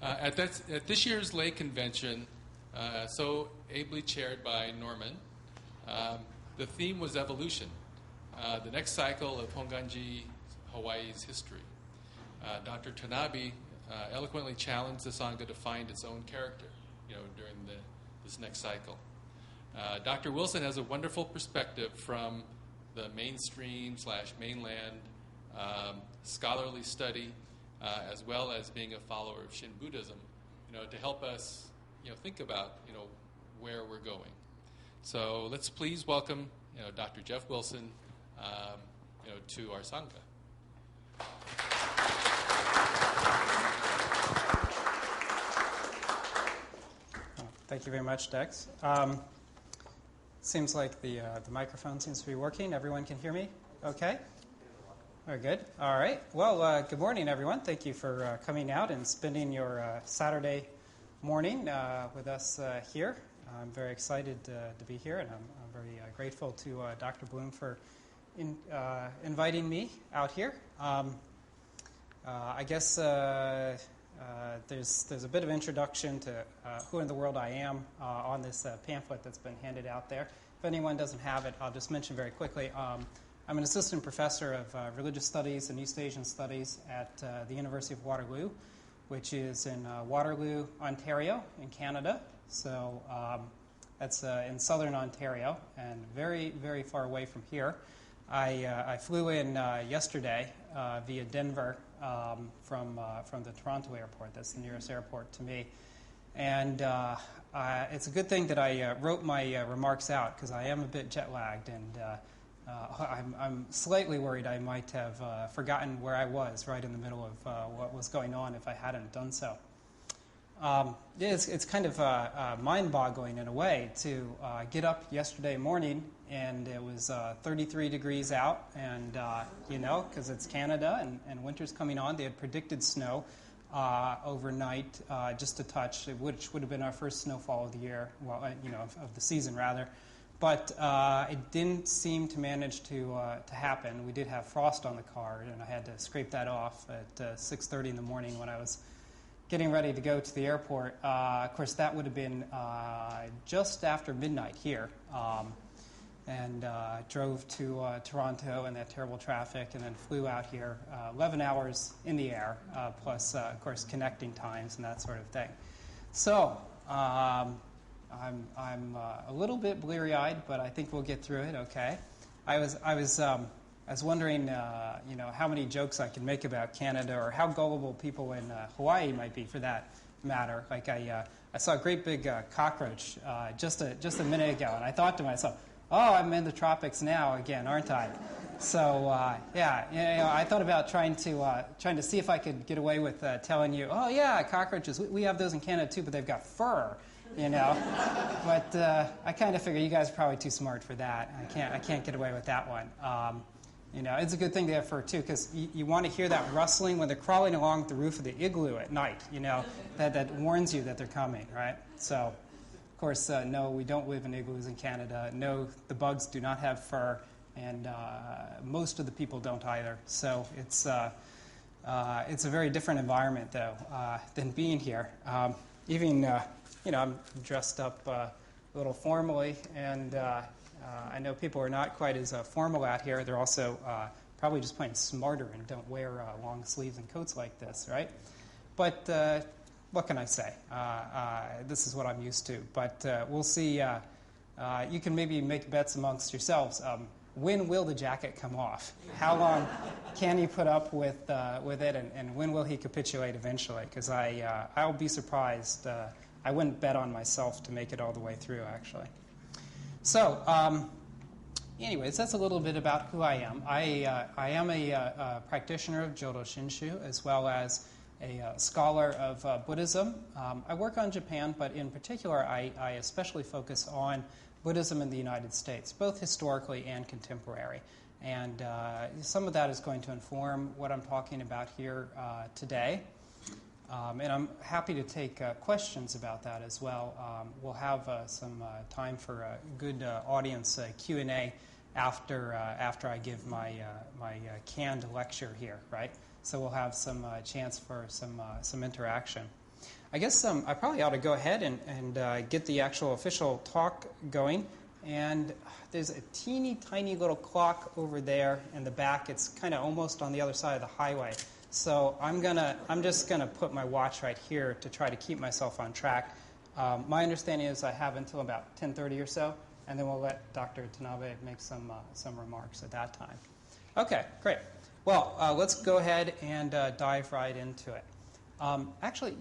At this year's lay convention, so ably chaired by Norman, the theme was evolution, the next cycle of Honganji Hawaii's history. Dr. Tanabe eloquently challenged the Sangha to find its own character, during this next cycle. Dr. Wilson has a wonderful perspective from the mainstream/mainland scholarly study, as well as being a follower of Shin Buddhism, to help us, think about, where we're going. So let's please welcome, Dr. Jeff Wilson, to our Sangha. Thank you very much, Dex. Seems like the microphone seems to be working. Everyone can hear me? Okay. Very good. All right. Well, good morning, everyone. Thank you for coming out and spending your Saturday morning with us here. I'm very excited to be here, and I'm very grateful to Dr. Bloom for inviting me out here. I guess there's a bit of introduction to who in the world I am on this pamphlet that's been handed out there. If anyone doesn't have it, I'll just mention very quickly. I'm an assistant professor of religious studies and East Asian studies at the University of Waterloo, which is in Waterloo, Ontario, in Canada. So that's in southern Ontario and very, very far away from here. I flew in yesterday via Denver from the Toronto airport. That's the nearest airport to me. And it's a good thing that I wrote my remarks out, because I am a bit jet-lagged, and I'm slightly worried I might have forgotten where I was right in the middle of what was going on if I hadn't done so. It's kind of mind-boggling in a way to get up yesterday morning, and it was 33 degrees out, and because it's Canada and winter's coming on, they had predicted snow overnight, just a touch, which would have been our first snowfall of the year, of the season rather. But it didn't seem to manage to happen. We did have frost on the car, and I had to scrape that off at 6:30 in the morning when I was getting ready to go to the airport. Of course, that would have been just after midnight here. And drove to Toronto in that terrible traffic, and then flew out here 11 hours in the air, plus, of course, connecting times and that sort of thing. So I'm a little bit bleary-eyed, but I think we'll get through it. Okay. I was wondering, how many jokes I can make about Canada, or how gullible people in Hawaii might be, for that matter. Like I saw a great big cockroach just a minute ago, and I thought to myself, "Oh, I'm in the tropics now again, aren't I?" So I thought about trying to see if I could get away with telling you, "Oh yeah, cockroaches. We have those in Canada too, but they've got fur." But I kind of figure you guys are probably too smart for that. I can't get away with that one. It's a good thing they have fur too, because you want to hear that rustling when they're crawling along the roof of the igloo at night. That warns you that they're coming, right? So. Of course, no, we don't live in igloos in Canada. No, the bugs do not have fur, and most of the people don't either. So it's a very different environment, though, than being here. I'm dressed up a little formally, and I know people are not quite as formal out here. They're also probably just plain smarter and don't wear long sleeves and coats like this, right? But what can I say? This is what I'm used to. But we'll see. You can maybe make bets amongst yourselves. When will the jacket come off? How long can he put up with it? And when will he capitulate eventually? Because I'll be surprised. I wouldn't bet on myself to make it all the way through, actually. So, anyways, that's a little bit about who I am. I am a practitioner of Jodo Shinshu, as well as a scholar of Buddhism. I work on Japan, but in particular, I especially focus on Buddhism in the United States, both historically and contemporary. And some of that is going to inform what I'm talking about here today. And I'm happy to take questions about that as well. We'll have some time for a good audience Q&A after I give my canned lecture here, right? So we'll have some chance for some interaction. I guess I probably ought to go ahead and get the actual official talk going. And there's a teeny tiny little clock over there in the back. It's kind of almost on the other side of the highway. So I'm just gonna put my watch right here to try to keep myself on track. My understanding is I have until about 10:30 or so, and then we'll let Dr. Tanabe make some remarks at that time. Okay, great. Well, let's go ahead and dive right into it. Actually,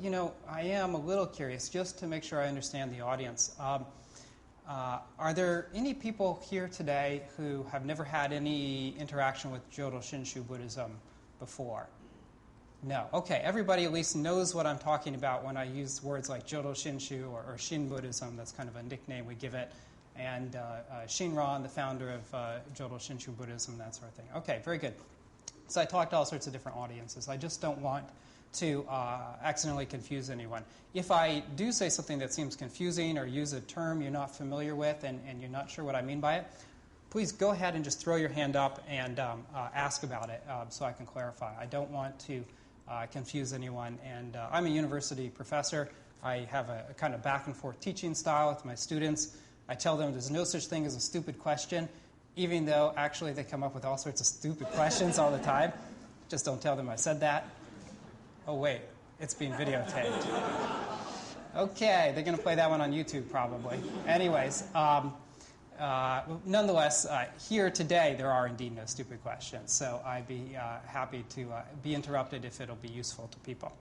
I am a little curious, just to make sure I understand the audience. Are there any people here today who have never had any interaction with Jodo Shinshu Buddhism before? No. Okay, everybody at least knows what I'm talking about when I use words like Jodo Shinshu or Shin Buddhism. That's kind of a nickname we give it. And Shinran, the founder of Jodo Shinshu Buddhism, that sort of thing. Okay, very good. So I talked to all sorts of different audiences. I just don't want to accidentally confuse anyone. If I do say something that seems confusing or use a term you're not familiar with and you're not sure what I mean by it, please go ahead and just throw your hand up and ask about it so I can clarify. I don't want to confuse anyone. And I'm a university professor. I have a kind of back and forth teaching style with my students. I tell them there's no such thing as a stupid question, even though actually they come up with all sorts of stupid questions all the time. Just don't tell them I said that. Oh, wait, it's being videotaped. Okay, they're going to play that one on YouTube probably. Anyways, nonetheless, here today there are indeed no stupid questions, so I'd be happy to be interrupted if it'll be useful to people.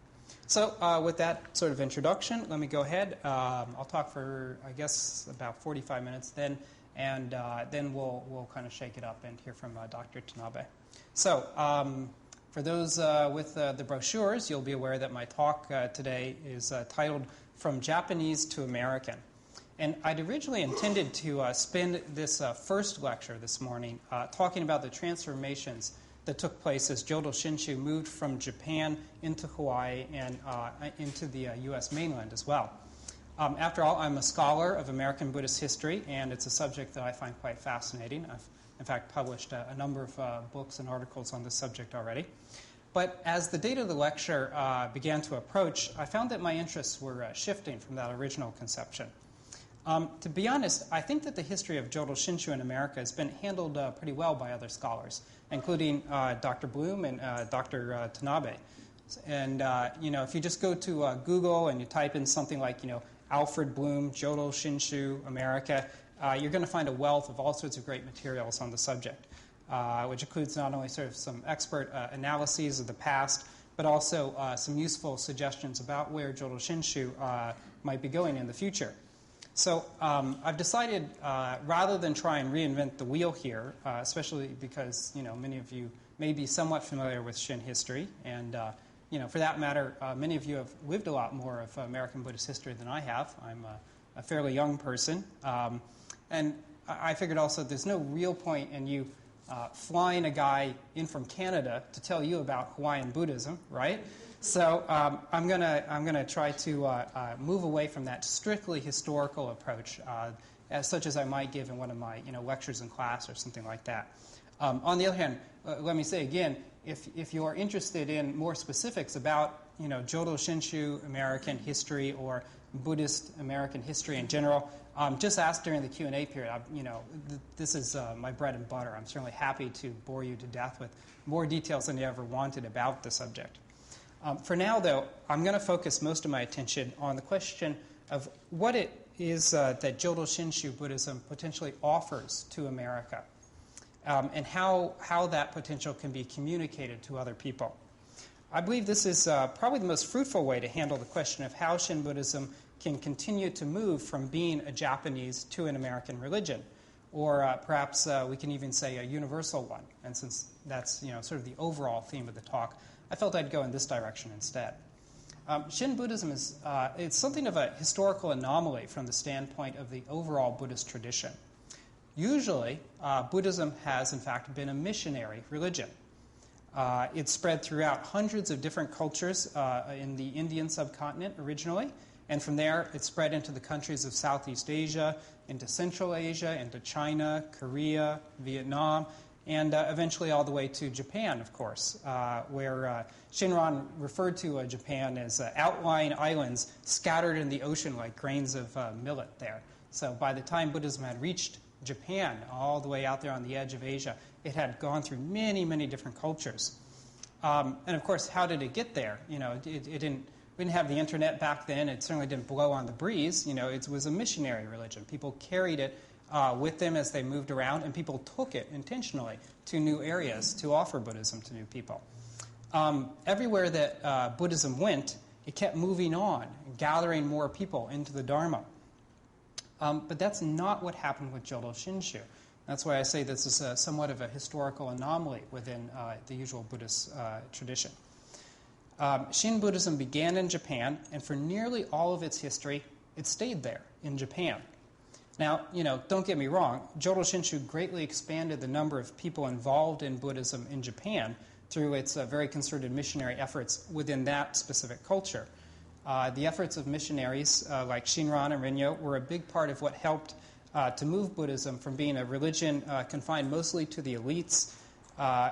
So with that sort of introduction, let me go ahead. I'll talk for, I guess, about 45 minutes then, and then we'll kind of shake it up and hear from Dr. Tanabe. So for those with the brochures, you'll be aware that my talk today is titled From Japanese to American. And I'd originally intended to spend this first lecture this morning talking about the transformations that took place as Jodo Shinshu moved from Japan into Hawaii and into the U.S. mainland as well. After all, I'm a scholar of American Buddhist history, and it's a subject that I find quite fascinating. I've, in fact, published a number of books and articles on this subject already. But as the date of the lecture began to approach, I found that my interests were shifting from that original conception. To be honest, I think that the history of Jodo Shinshu in America has been handled pretty well by other scholars, including Dr. Bloom and Dr. Tanabe. And, if you just go to Google and you type in something like, Alfred Bloom, Jodo Shinshu, America, you're going to find a wealth of all sorts of great materials on the subject, which includes not only sort of some expert analyses of the past, but also some useful suggestions about where Jodo Shinshu might be going in the future. So I've decided, rather than try and reinvent the wheel here, especially because many of you may be somewhat familiar with Shin history, and for that matter, many of you have lived a lot more of American Buddhist history than I have. I'm a fairly young person, and I figured also there's no real point in you flying a guy in from Canada to tell you about Hawaiian Buddhism, right? So I'm gonna try to move away from that strictly historical approach, such as I might give in one of my lectures in class or something like that. On the other hand, let me say again, if you are interested in more specifics about Jodo Shinshu American history or Buddhist American history in general, just ask during the Q&A period. This is my bread and butter. I'm certainly happy to bore you to death with more details than you ever wanted about the subject. For now, though, I'm going to focus most of my attention on the question of what it is that Jodo Shinshu Buddhism potentially offers to America, and how that potential can be communicated to other people. I believe this is probably the most fruitful way to handle the question of how Shin Buddhism can continue to move from being a Japanese to an American religion, or perhaps we can even say a universal one. And since that's sort of the overall theme of the talk, I felt I'd go in this direction instead. Shin Buddhism is it's something of a historical anomaly from the standpoint of the overall Buddhist tradition. Usually, Buddhism has, in fact, been a missionary religion. It spread throughout hundreds of different cultures in the Indian subcontinent originally, and from there it spread into the countries of Southeast Asia, into Central Asia, into China, Korea, Vietnam, and eventually all the way to Japan, of course, where Shinran referred to Japan as outlying islands scattered in the ocean like grains of millet there. So by the time Buddhism had reached Japan, all the way out there on the edge of Asia, it had gone through many, many different cultures. And of course, how did it get there? You know, we didn't have the internet back then. It certainly didn't blow on the breeze. You know, it was a missionary religion. People carried it with them as they moved around, and people took it intentionally to new areas to offer Buddhism to new people. Everywhere that Buddhism went, it kept moving on, gathering more people into the Dharma. But that's not what happened with Jodo Shinshu. That's why I say this is somewhat of a historical anomaly within the usual Buddhist tradition. Shin Buddhism began in Japan, and for nearly all of its history, it stayed there in Japan. Now, you know, don't get me wrong, Jodo Shinshu greatly expanded the number of people involved in Buddhism in Japan through its very concerted missionary efforts within that specific culture. The efforts of missionaries like Shinran and Renyo were a big part of what helped to move Buddhism from being a religion confined mostly to the elites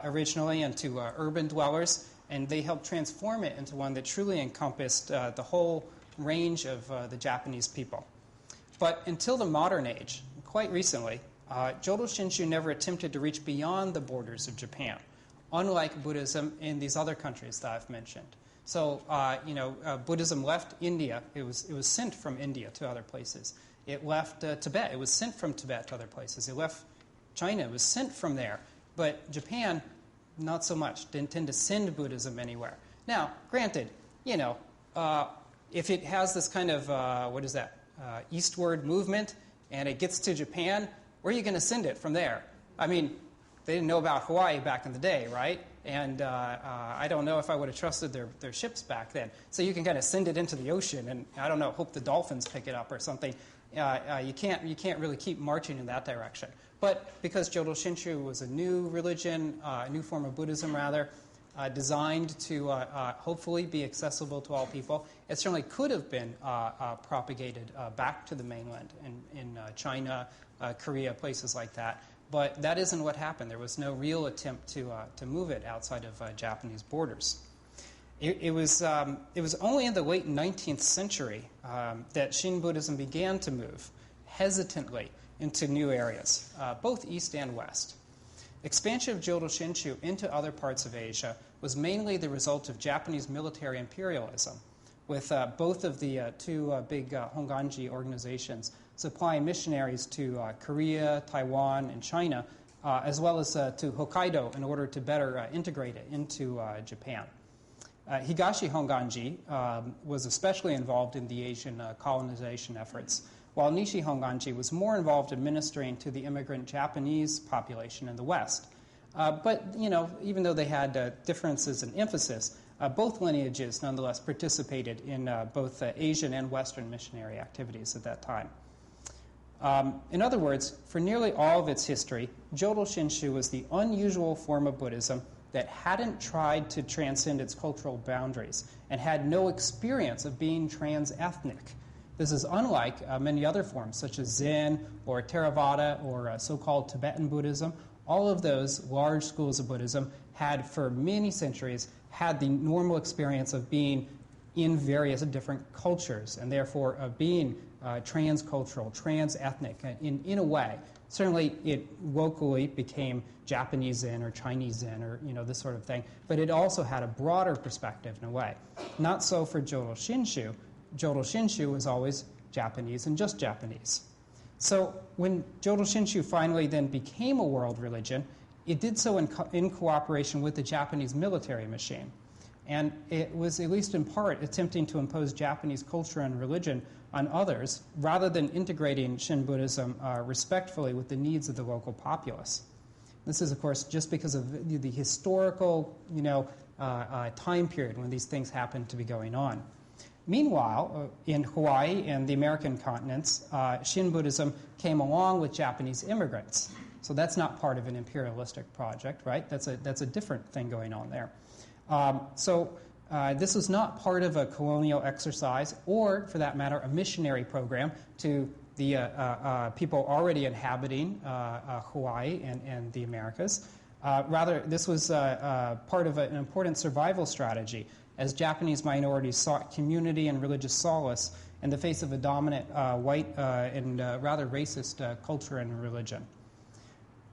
originally and to urban dwellers, and they helped transform it into one that truly encompassed the whole range of the Japanese people. But until the modern age, quite recently, Jodo Shinshu never attempted to reach beyond the borders of Japan, unlike Buddhism in these other countries that I've mentioned. So, Buddhism left India. It was sent from India to other places. It left Tibet. It was sent from Tibet to other places. It left China. It was sent from there. But Japan, not so much. Didn't tend to send Buddhism anywhere. Now, granted, you know, if it has this kind of, eastward movement, and it gets to Japan, where are you going to send it from there? I mean, they didn't know about Hawaii back in the day, right? And I don't know if I would have trusted their ships back then. So you can kind of send it into the ocean, and I don't know, hope the dolphins pick it up or something. You can't really keep marching in that direction. But because Jodo Shinshu was a new religion, a new form of Buddhism rather, designed to hopefully be accessible to all people, it certainly could have been propagated back to the mainland in China, Korea, places like that. But that isn't what happened. There was no real attempt to move it outside of Japanese borders. It was only in the late 19th century that Shin Buddhism began to move hesitantly into new areas, both east and west. Expansion of Jodo Shinshu into other parts of Asia was mainly the result of Japanese military imperialism, with both of the two big Honganji organizations supplying missionaries to Korea, Taiwan, and China, as well as to Hokkaido in order to better integrate it into Japan. Higashi Honganji was especially involved in the Asian colonization efforts, while Nishi Honganji was more involved in ministering to the immigrant Japanese population in the West. But, you know, even though they had differences in emphasis, both lineages nonetheless participated in both Asian and Western missionary activities at that time. In other words, for nearly all of its history, Jodo Shinshu was the unusual form of Buddhism that hadn't tried to transcend its cultural boundaries and had no experience of being trans-ethnic. This is unlike many other forms, such as Zen or Theravada or so-called Tibetan Buddhism. All of those large schools of Buddhism had, for many centuries, had the normal experience of being in various different cultures, and therefore of being transcultural, trans-ethnic in a way. Certainly, it locally became Japanese Zen or Chinese Zen or this sort of thing, but it also had a broader perspective in a way. Not so for Jodo Shinshu. Jodo Shinshu was always Japanese and just Japanese. So when Jodo Shinshu finally then became a world religion, it did so in cooperation with the Japanese military machine. And it was, at least in part, attempting to impose Japanese culture and religion on others, rather than integrating Shin Buddhism respectfully with the needs of the local populace. This is, of course, just because of the historical, time period when these things happened to be going on. Meanwhile, in Hawaii and the American continents, Shin Buddhism came along with Japanese immigrants. So that's not part of an imperialistic project, right? That's a different thing going on there. This was not part of a colonial exercise or, for that matter, a missionary program to the people already inhabiting Hawaii and the Americas. Rather, this was part of an important survival strategy as Japanese minorities sought community and religious solace in the face of a dominant white and rather racist culture and religion.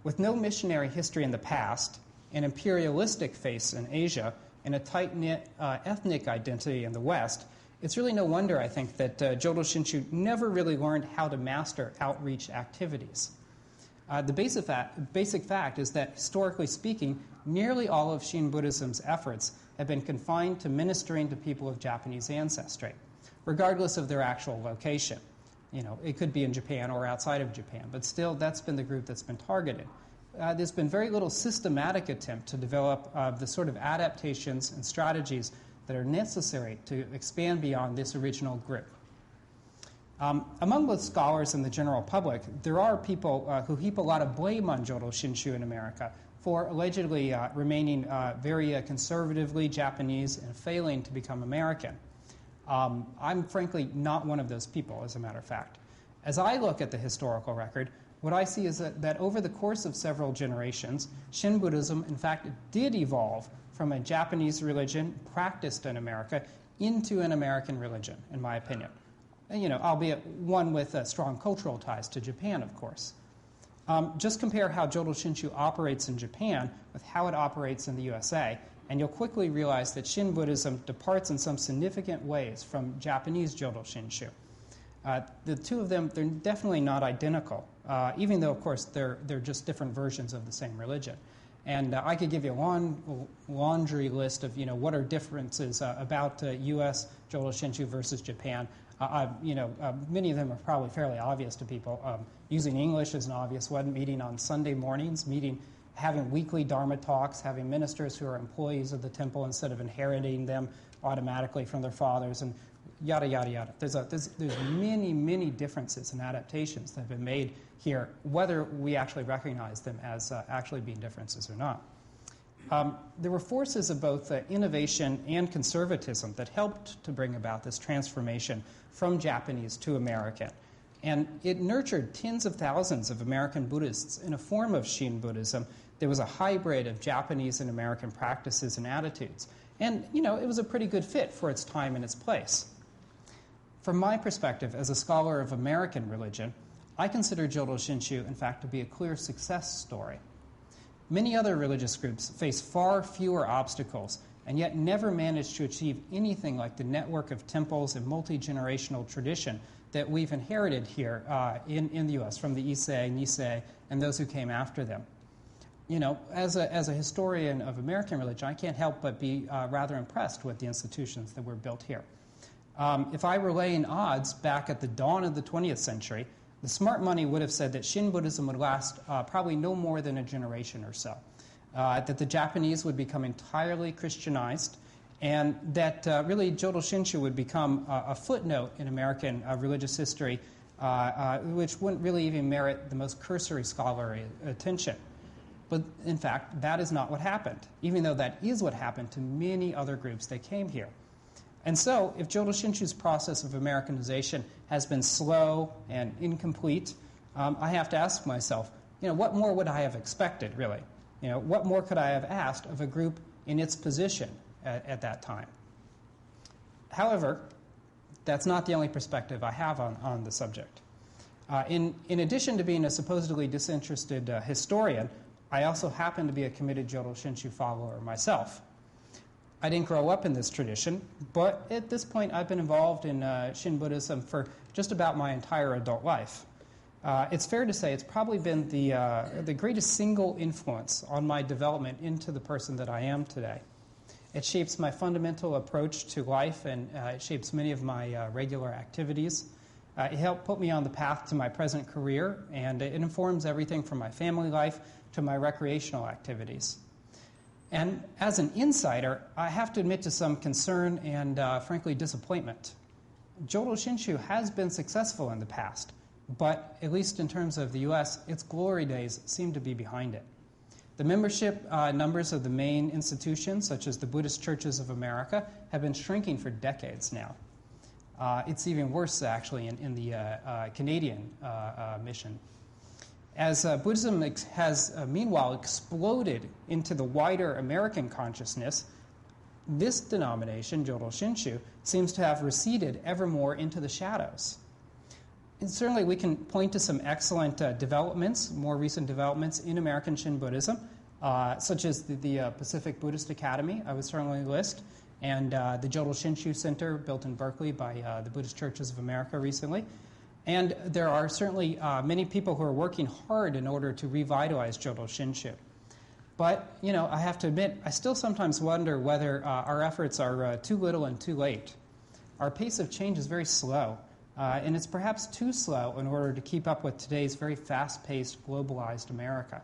With no missionary history in the past, an imperialistic face in Asia, and a tight-knit ethnic identity in the West, it's really no wonder, I think, that Jodo Shinshu never really learned how to master outreach activities. The basic fact is that, historically speaking, nearly all of Shin Buddhism's efforts have been confined to ministering to people of Japanese ancestry, regardless of their actual location. You know, it could be in Japan or outside of Japan, but still, that's been the group that's been targeted. There's been very little systematic attempt to develop the sort of adaptations and strategies that are necessary to expand beyond this original group. Among both scholars and the general public, there are people who heap a lot of blame on Jodo Shinshu in America for allegedly remaining very conservatively Japanese and failing to become American. I'm frankly not one of those people, as a matter of fact. As I look at the historical record, what I see is that over the course of several generations, Shin Buddhism, in fact, did evolve from a Japanese religion practiced in America into an American religion, in my opinion. You know, albeit one with strong cultural ties to Japan, of course. Just compare how Jodo Shinshu operates in Japan with how it operates in the USA, and you'll quickly realize that Shin Buddhism departs in some significant ways from Japanese Jodo Shinshu. The two of them, they're definitely not identical, even though, of course, they're just different versions of the same religion. And I could give you a long laundry list of, you know, what are differences about U.S. Jodo Shinshu versus Japan. Many of them are probably fairly obvious to people. Using English is an obvious one, meeting on Sunday mornings, having weekly Dharma talks, having ministers who are employees of the temple instead of inheriting them automatically from their fathers, and yada, yada, yada. There's many, many differences and adaptations that have been made here, whether we actually recognize them as actually being differences or not. There were forces of both innovation and conservatism that helped to bring about this transformation from Japanese to American. And it nurtured tens of thousands of American Buddhists in a form of Shin Buddhism that was a hybrid of Japanese and American practices and attitudes. And, you know, it was a pretty good fit for its time and its place. From my perspective, as a scholar of American religion, I consider Jodo Shinshu, in fact, to be a clear success story. Many other religious groups face far fewer obstacles and yet never managed to achieve anything like the network of temples and multi-generational tradition that we've inherited here in the U.S. from the Issei, Nisei, and those who came after them. You know, as a historian of American religion, I can't help but be rather impressed with the institutions that were built here. If I were laying odds back at the dawn of the 20th century, the smart money would have said that Shin Buddhism would last probably no more than a generation or so, that the Japanese would become entirely Christianized, and that really Jodo Shinshu would become a footnote in American religious history, which wouldn't really even merit the most cursory scholarly attention. But in fact, that is not what happened, even though that is what happened to many other groups that came here. And so, if Jodo Shinshu's process of Americanization has been slow and incomplete, I have to ask myself, you know, what more would I have expected, really? You know, what more could I have asked of a group in its position at that time? However, that's not the only perspective I have on the subject. In addition to being a supposedly disinterested historian, I also happen to be a committed Jodo Shinshu follower myself. I didn't grow up in this tradition, but at this point I've been involved in Shin Buddhism for just about my entire adult life. It's fair to say it's probably been the greatest single influence on my development into the person that I am today. It shapes my fundamental approach to life, and it shapes many of my regular activities. It helped put me on the path to my present career, and it informs everything from my family life to my recreational activities. And as an insider, I have to admit to some concern and, frankly, disappointment. Jodo Shinshu has been successful in the past, but at least in terms of the U.S., its glory days seem to be behind it. The membership numbers of the main institutions, such as the Buddhist churches of America, have been shrinking for decades now. It's even worse, actually, in the Canadian mission. As Buddhism has, meanwhile, exploded into the wider American consciousness, this denomination, Jodo Shinshu, seems to have receded ever more into the shadows. And certainly we can point to some excellent developments, more recent developments in American Shin Buddhism, such as the Pacific Buddhist Academy, I would certainly list, and the Jodo Shinshu Center built in Berkeley by the Buddhist Churches of America recently. And there are certainly many people who are working hard in order to revitalize Jodo Shinshu. But, I have to admit, I still sometimes wonder whether our efforts are too little and too late. Our pace of change is very slow, and it's perhaps too slow in order to keep up with today's very fast-paced, globalized America.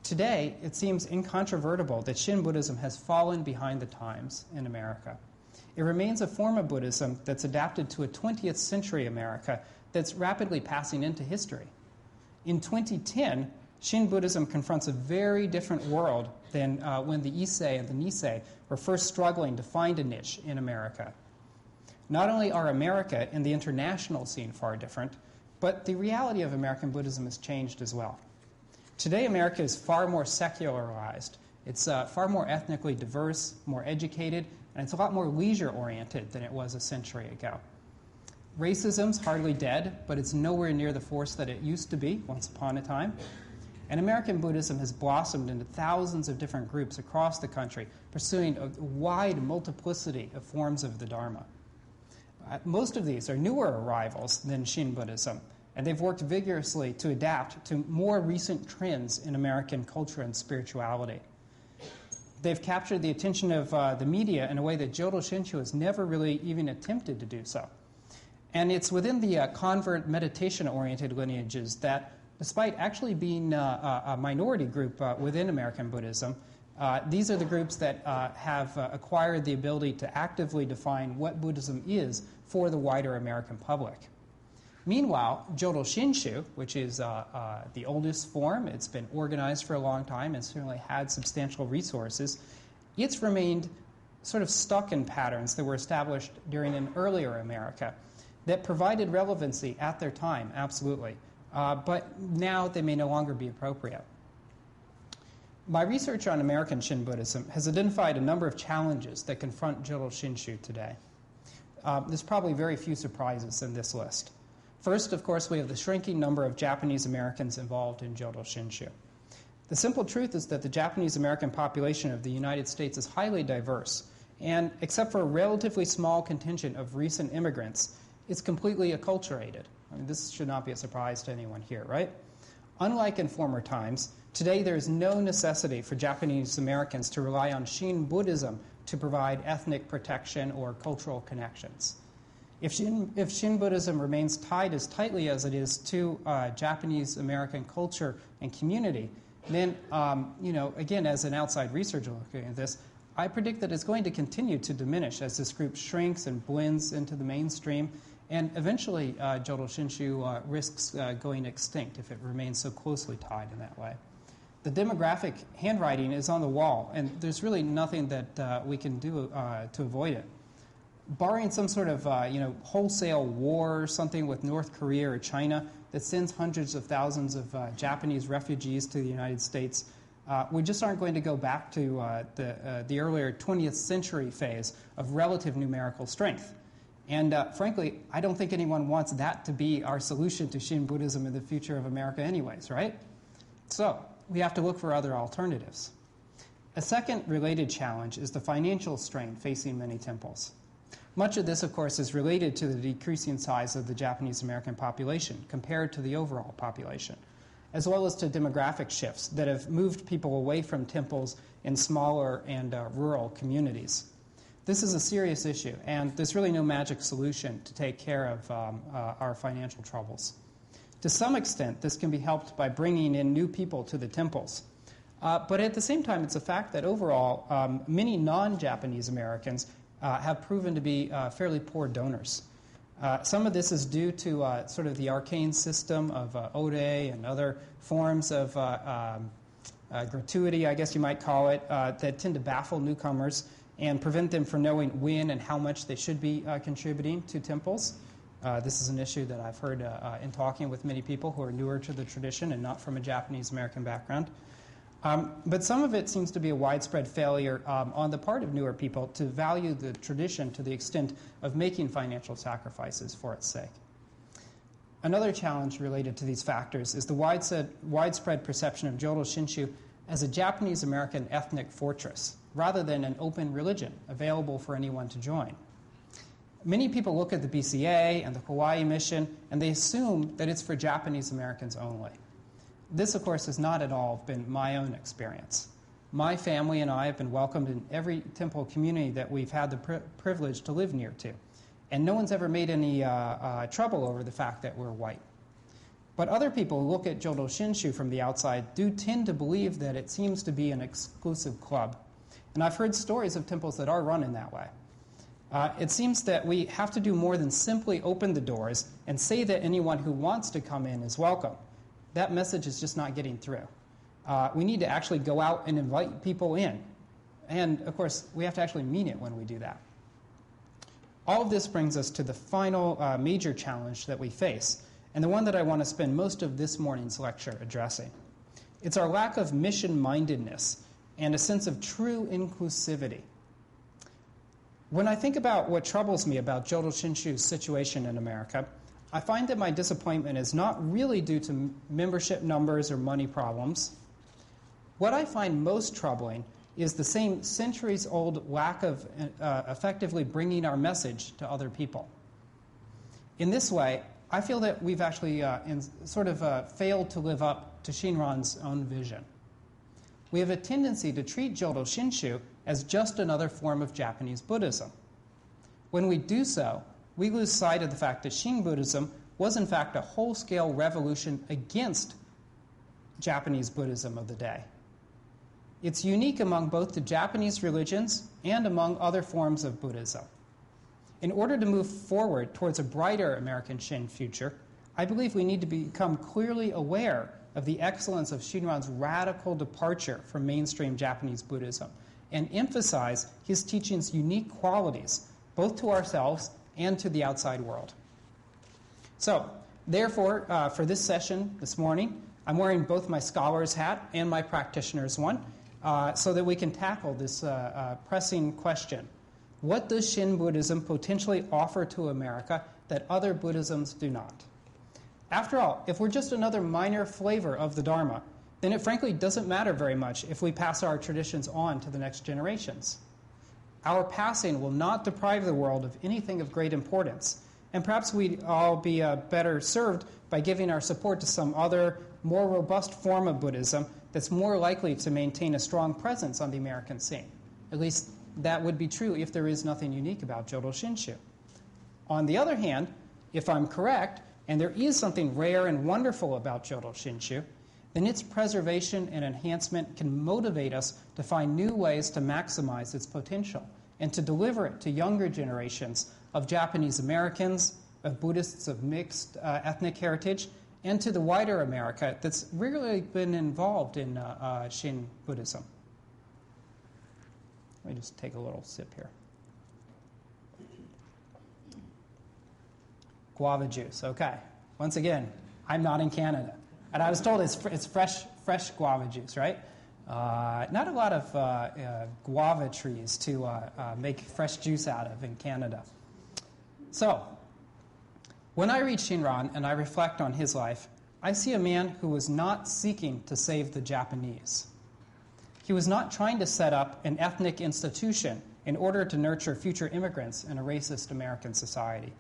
Today, it seems incontrovertible that Shin Buddhism has fallen behind the times in America. It remains a form of Buddhism that's adapted to a 20th century America that's rapidly passing into history. In 2010, Shin Buddhism confronts a very different world than when the Issei and the Nisei were first struggling to find a niche in America. Not only are America and the international scene far different, but the reality of American Buddhism has changed as well. Today, America is far more secularized. It's far more ethnically diverse, more educated, and it's a lot more leisure-oriented than it was a century ago. Racism's hardly dead, but it's nowhere near the force that it used to be once upon a time. And American Buddhism has blossomed into thousands of different groups across the country, pursuing a wide multiplicity of forms of the Dharma. Most of these are newer arrivals than Shin Buddhism, and they've worked vigorously to adapt to more recent trends in American culture and spirituality. They've captured the attention of the media in a way that Jodo Shinshu has never really even attempted to do so. And it's within the convert meditation-oriented lineages that, despite actually being a minority group within American Buddhism, these are the groups that have acquired the ability to actively define what Buddhism is for the wider American public. Meanwhile, Jodo Shinshu, which is the oldest form, it's been organized for a long time and certainly had substantial resources, it's remained sort of stuck in patterns that were established during an earlier America that provided relevancy at their time, absolutely. But now they may no longer be appropriate. My research on American Shin Buddhism has identified a number of challenges that confront Jodo Shinshu today. There's probably very few surprises in this list. First, of course, we have the shrinking number of Japanese Americans involved in Jodo Shinshu. The simple truth is that the Japanese American population of the United States is highly diverse, and except for a relatively small contingent of recent immigrants, it's completely acculturated. I mean, this should not be a surprise to anyone here, right? Unlike in former times, today there is no necessity for Japanese Americans to rely on Shin Buddhism to provide ethnic protection or cultural connections. If Shin Buddhism remains tied as tightly as it is to Japanese American culture and community, then, again, as an outside researcher looking at this, I predict that it's going to continue to diminish as this group shrinks and blends into the mainstream, and eventually Jodo Shinshu risks going extinct if it remains so closely tied in that way. The demographic handwriting is on the wall, and there's really nothing that we can do to avoid it. Barring some sort of wholesale war or something with North Korea or China that sends hundreds of thousands of Japanese refugees to the United States, we just aren't going to go back to the earlier 20th century phase of relative numerical strength. And frankly, I don't think anyone wants that to be our solution to Shin Buddhism in the future of America anyways, right? So we have to look for other alternatives. A second related challenge is the financial strain facing many temples. Much of this, of course, is related to the decreasing size of the Japanese American population compared to the overall population, as well as to demographic shifts that have moved people away from temples in smaller and rural communities. This is a serious issue, and there's really no magic solution to take care of our financial troubles. To some extent, this can be helped by bringing in new people to the temples. But at the same time, it's a fact that overall, many non-Japanese Americans have proven to be fairly poor donors. Some of this is due to sort of the arcane system of ode and other forms of gratuity, I guess you might call it, that tend to baffle newcomers and prevent them from knowing when and how much they should be contributing to temples. This is an issue that I've heard in talking with many people who are newer to the tradition and not from a Japanese-American background. But some of it seems to be a widespread failure on the part of newer people to value the tradition to the extent of making financial sacrifices for its sake. Another challenge related to these factors is the widespread perception of Jodo Shinshu as a Japanese-American ethnic fortress, rather than an open religion available for anyone to join. Many people look at the BCA and the Hawaii mission, and they assume that it's for Japanese Americans only. This, of course, has not at all been my own experience. My family and I have been welcomed in every temple community that we've had the privilege to live near to, and no one's ever made any trouble over the fact that we're white. But other people who look at Jodo Shinshu from the outside do tend to believe that it seems to be an exclusive club. And I've heard stories of temples that are run in that way. It seems that we have to do more than simply open the doors and say that anyone who wants to come in is welcome. That message is just not getting through. We need to actually go out and invite people in. And, of course, we have to actually mean it when we do that. All of this brings us to the final major challenge that we face, and the one that I want to spend most of this morning's lecture addressing. It's our lack of mission-mindedness and a sense of true inclusivity. When I think about what troubles me about Jodo Shinshu's situation in America, I find that my disappointment is not really due to membership numbers or money problems. What I find most troubling is the same centuries-old lack of effectively bringing our message to other people. In this way, I feel that we've actually failed to live up to Shinran's own vision. We have a tendency to treat Jodo Shinshu as just another form of Japanese Buddhism. When we do so, we lose sight of the fact that Shin Buddhism was in fact a whole-scale revolution against Japanese Buddhism of the day. It's unique among both the Japanese religions and among other forms of Buddhism. In order to move forward towards a brighter American Shin future, I believe we need to become clearly aware of the excellence of Shinran's radical departure from mainstream Japanese Buddhism and emphasize his teaching's unique qualities, both to ourselves and to the outside world. So, therefore, for this session this morning, I'm wearing both my scholar's hat and my practitioner's one, so that we can tackle this pressing question. What does Shin Buddhism potentially offer to America that other Buddhisms do not? After all, if we're just another minor flavor of the Dharma, then it frankly doesn't matter very much if we pass our traditions on to the next generations. Our passing will not deprive the world of anything of great importance, and perhaps we'd all be better served by giving our support to some other, more robust form of Buddhism that's more likely to maintain a strong presence on the American scene. At least that would be true if there is nothing unique about Jodo Shinshu. On the other hand, if I'm correct, and there is something rare and wonderful about Jodo Shinshu, then its preservation and enhancement can motivate us to find new ways to maximize its potential and to deliver it to younger generations of Japanese Americans, of Buddhists of mixed ethnic heritage, and to the wider America that's really been involved in Shin Buddhism. Let me just take a little sip here. Guava juice, okay. Once again, I'm not in Canada. And I was told it's fresh guava juice, right? Not a lot of guava trees to make fresh juice out of in Canada. So, when I read Shinran and I reflect on his life, I see a man who was not seeking to save the Japanese. He was not trying to set up an ethnic institution in order to nurture future immigrants in a racist American society.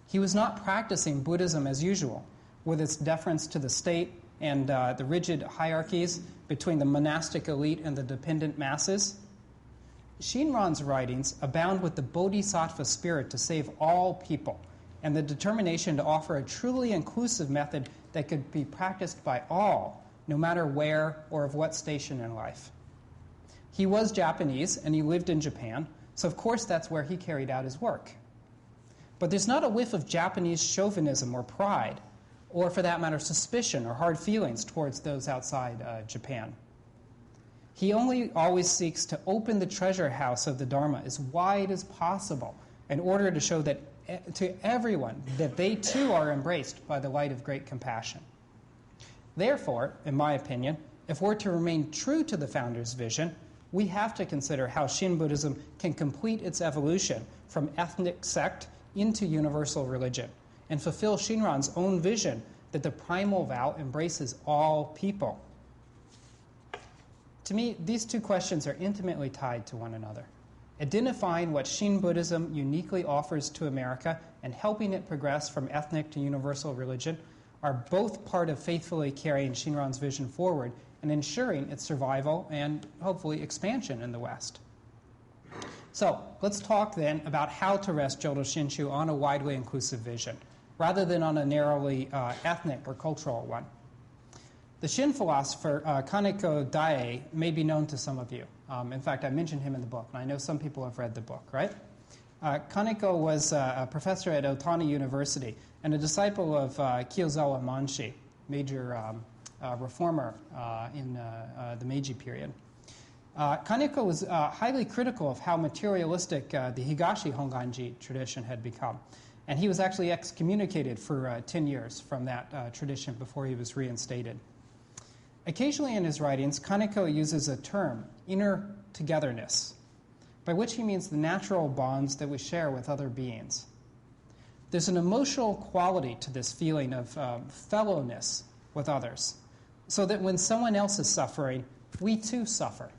He was not practicing Buddhism as usual, with its deference to the state and the rigid hierarchies between the monastic elite and the dependent masses. Shinran's writings abound with the bodhisattva spirit to save all people and the determination to offer a truly inclusive method that could be practiced by all, no matter where or of what station in life. He was Japanese and he lived in Japan, so of course that's where he carried out his work. But there's not a whiff of Japanese chauvinism or pride, or for that matter, suspicion or hard feelings towards those outside Japan. He only always seeks to open the treasure house of the Dharma as wide as possible in order to show that to everyone that they too are embraced by the light of great compassion. Therefore, in my opinion, if we're to remain true to the founder's vision, we have to consider how Shin Buddhism can complete its evolution from ethnic sect into universal religion and fulfill Shinran's own vision that the primal vow embraces all people. To me, these two questions are intimately tied to one another. Identifying what Shin Buddhism uniquely offers to America and helping it progress from ethnic to universal religion are both part of faithfully carrying Shinran's vision forward and ensuring its survival and hopefully expansion in the West. So let's talk then about how to rest Jodo Shinshu on a widely inclusive vision, rather than on a narrowly ethnic or cultural one. The Shin philosopher Kaneko Dae may be known to some of you. In fact, I mentioned him in the book, and I know some people have read the book, right? Kaneko was a professor at Otani University and a disciple of Kiyozawa Manshi, major reformer in the Meiji period. Kaneko was highly critical of how materialistic the Higashi Honganji tradition had become. And he was actually excommunicated for 10 years from that tradition before he was reinstated. Occasionally in his writings, Kaneko uses a term, inner togetherness, by which he means the natural bonds that we share with other beings. There's an emotional quality to this feeling of fellowness with others, so that when someone else is suffering, we too suffer.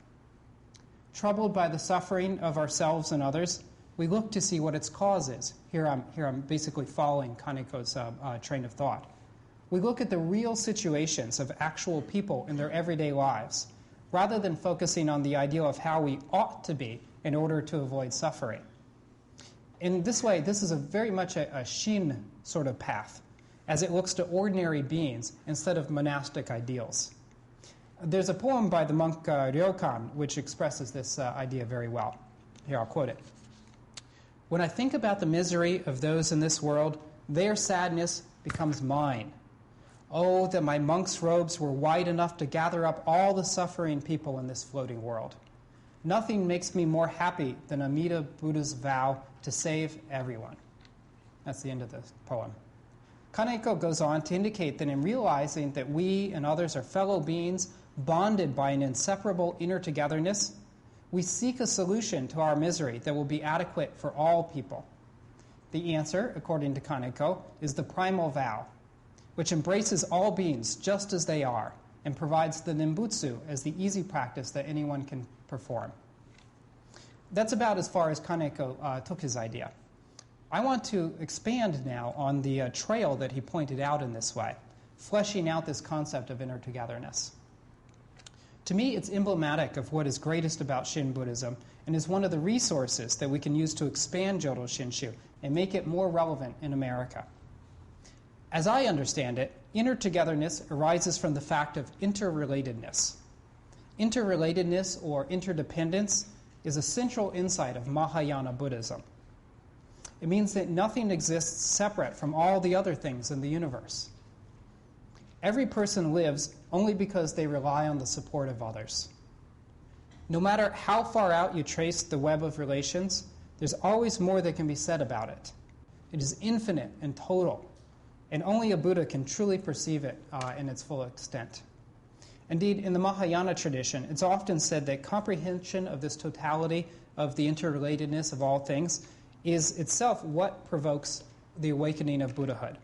Troubled by the suffering of ourselves and others, we look to see what its cause is. Here I'm basically following Kaneko's train of thought. We look at the real situations of actual people in their everyday lives, rather than focusing on the ideal of how we ought to be in order to avoid suffering. In this way, this is very much a Shin sort of path, as it looks to ordinary beings instead of monastic ideals. There's a poem by the monk Ryokan which expresses this idea very well. Here, I'll quote it. "When I think about the misery of those in this world, their sadness becomes mine. Oh, that my monk's robes were wide enough to gather up all the suffering people in this floating world. Nothing makes me more happy than Amida Buddha's vow to save everyone." That's the end of the poem. Kaneko goes on to indicate that in realizing that we and others are fellow beings bonded by an inseparable inner togetherness, we seek a solution to our misery that will be adequate for all people. The answer, according to Kaneko, is the Primal Vow, which embraces all beings just as they are and provides the Nembutsu as the easy practice that anyone can perform. That's about as far as Kaneko took his idea. I want to expand now on the trail that he pointed out in this way, fleshing out this concept of inner togetherness. To me, it's emblematic of what is greatest about Shin Buddhism and is one of the resources that we can use to expand Jodo Shinshu and make it more relevant in America. As I understand it, inner togetherness arises from the fact of interrelatedness. Interrelatedness or interdependence is a central insight of Mahayana Buddhism. It means that nothing exists separate from all the other things in the universe. Every person lives only because they rely on the support of others. No matter how far out you trace the web of relations, there's always more that can be said about it. It is infinite and total, and only a Buddha can truly perceive it in its full extent. Indeed, in the Mahayana tradition, it's often said that comprehension of this totality of the interrelatedness of all things is itself what provokes the awakening of Buddhahood.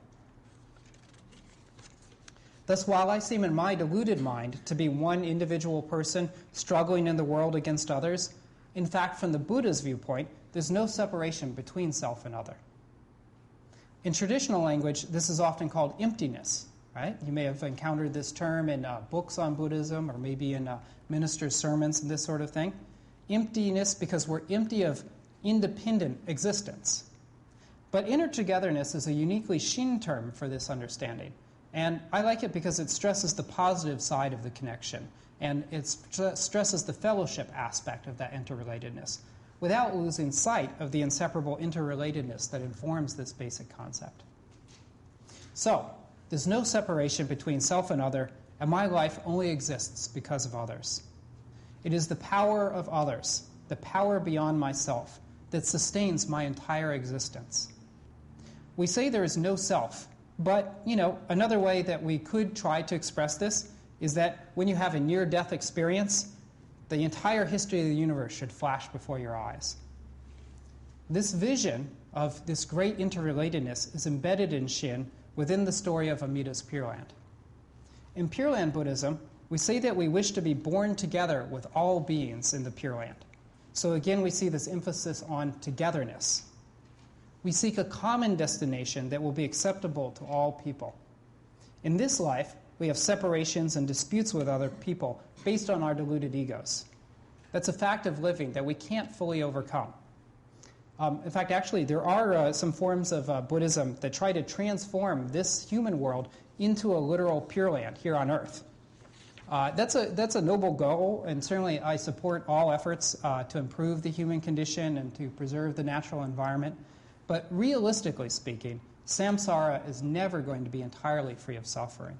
Thus, while I seem in my deluded mind to be one individual person struggling in the world against others, in fact, from the Buddha's viewpoint, there's no separation between self and other. In traditional language, this is often called emptiness, right? You may have encountered this term in books on Buddhism or maybe in ministers' sermons and this sort of thing. Emptiness because we're empty of independent existence. But inner togetherness is a uniquely Shin term for this understanding. And I like it because it stresses the positive side of the connection, and it stresses the fellowship aspect of that interrelatedness, without losing sight of the inseparable interrelatedness that informs this basic concept. So, there's no separation between self and other, and my life only exists because of others. It is the power of others, the power beyond myself, that sustains my entire existence. we say there is no self. But, another way that we could try to express this is that when you have a near-death experience, the entire history of the universe should flash before your eyes. This vision of this great interrelatedness is embedded in Shin within the story of Amida's Pure Land. In Pure Land Buddhism, we say that we wish to be born together with all beings in the Pure Land. So again, we see this emphasis on togetherness. We seek a common destination that will be acceptable to all people. In this life, we have separations and disputes with other people based on our deluded egos. That's a fact of living that we can't fully overcome. In fact, actually, there are some forms of Buddhism that try to transform this human world into a literal Pure Land here on Earth. That's a noble goal, and certainly I support all efforts to improve the human condition and to preserve the natural environment. But realistically speaking, samsara is never going to be entirely free of suffering.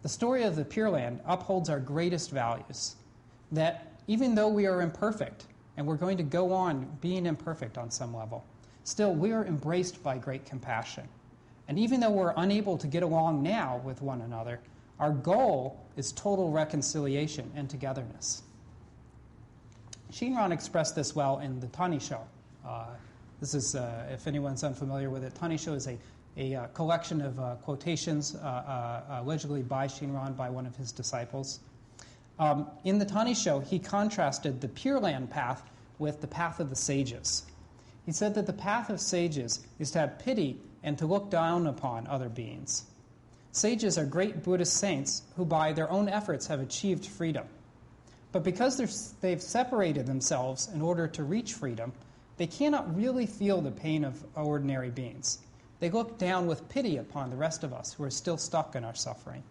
The story of the Pure Land upholds our greatest values, that even though we are imperfect, and we're going to go on being imperfect on some level, still we are embraced by great compassion. And even though we're unable to get along now with one another, our goal is total reconciliation and togetherness. Shinran expressed this well in the Tanisho. This is, if anyone's unfamiliar with it, Tanisho is a collection of quotations allegedly by Shinran by one of his disciples. In the Tanisho, he contrasted the Pure Land path with the path of the sages. He said that the path of sages is to have pity and to look down upon other beings. Sages are great Buddhist saints who by their own efforts have achieved freedom. But because they've separated themselves in order to reach freedom, they cannot really feel the pain of ordinary beings. They look down with pity upon the rest of us who are still stuck in our suffering.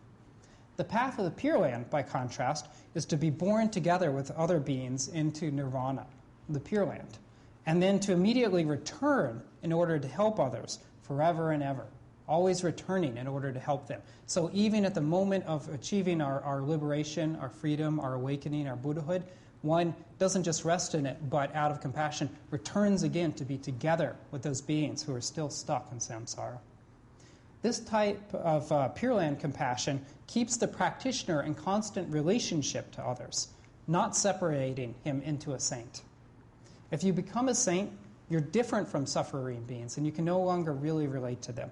The path of the Pure Land, by contrast, is to be born together with other beings into nirvana, the Pure Land, and then to immediately return in order to help others forever and ever, always returning in order to help them. So even at the moment of achieving our liberation, our freedom, our awakening, our Buddhahood, one doesn't just rest in it, but out of compassion returns again to be together with those beings who are still stuck in samsara. This type of Pure Land compassion keeps the practitioner in constant relationship to others, not separating him into a saint. If you become a saint, you're different from suffering beings, and you can no longer really relate to them.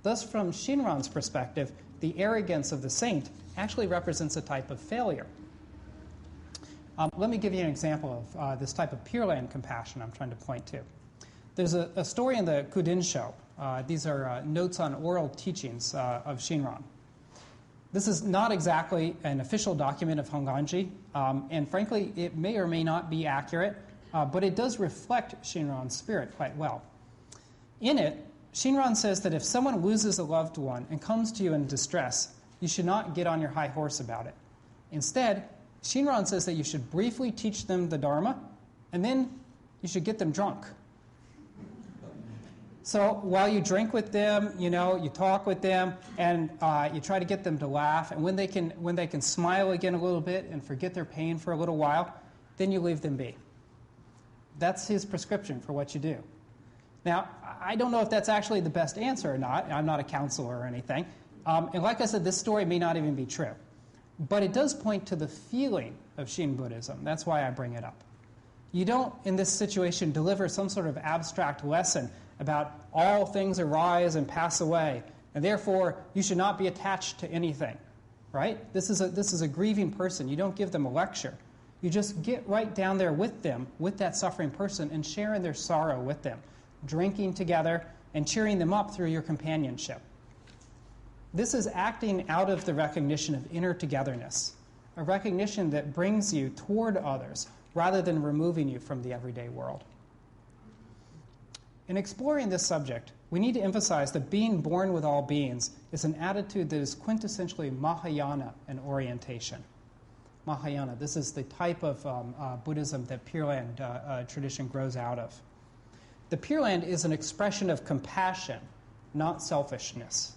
Thus, from Shinran's perspective, the arrogance of the saint actually represents a type of failure. Let me give you an example of this type of Pure Land compassion I'm trying to point to. There's a story in the Kudinsho. These are notes on oral teachings of Shinran. This is not exactly an official document of Honganji, and frankly, it may or may not be accurate, but it does reflect Shinran's spirit quite well. In it, Shinran says that if someone loses a loved one and comes to you in distress, you should not get on your high horse about it. Instead, Shinran says that you should briefly teach them the Dharma, and then you should get them drunk. So while you drink with them, you talk with them, and you try to get them to laugh, and when they can smile again a little bit and forget their pain for a little while, then you leave them be. That's his prescription for what you do. Now, I don't know if that's actually the best answer or not. I'm not a counselor or anything. And like I said, this story may not even be true. But it does point to the feeling of Shin Buddhism. That's why I bring it up. You don't, in this situation, deliver some sort of abstract lesson about all things arise and pass away, and therefore you should not be attached to anything, right? This is a grieving person. You don't give them a lecture. You just get right down there with them, with that suffering person, and share in their sorrow with them, drinking together and cheering them up through your companionship. This is acting out of the recognition of inner togetherness, a recognition that brings you toward others rather than removing you from the everyday world. In exploring this subject, we need to emphasize that being born with all beings is an attitude that is quintessentially Mahayana in orientation. Mahayana, this is the type of Buddhism that Pure Land tradition grows out of. The Pure Land is an expression of compassion, not selfishness.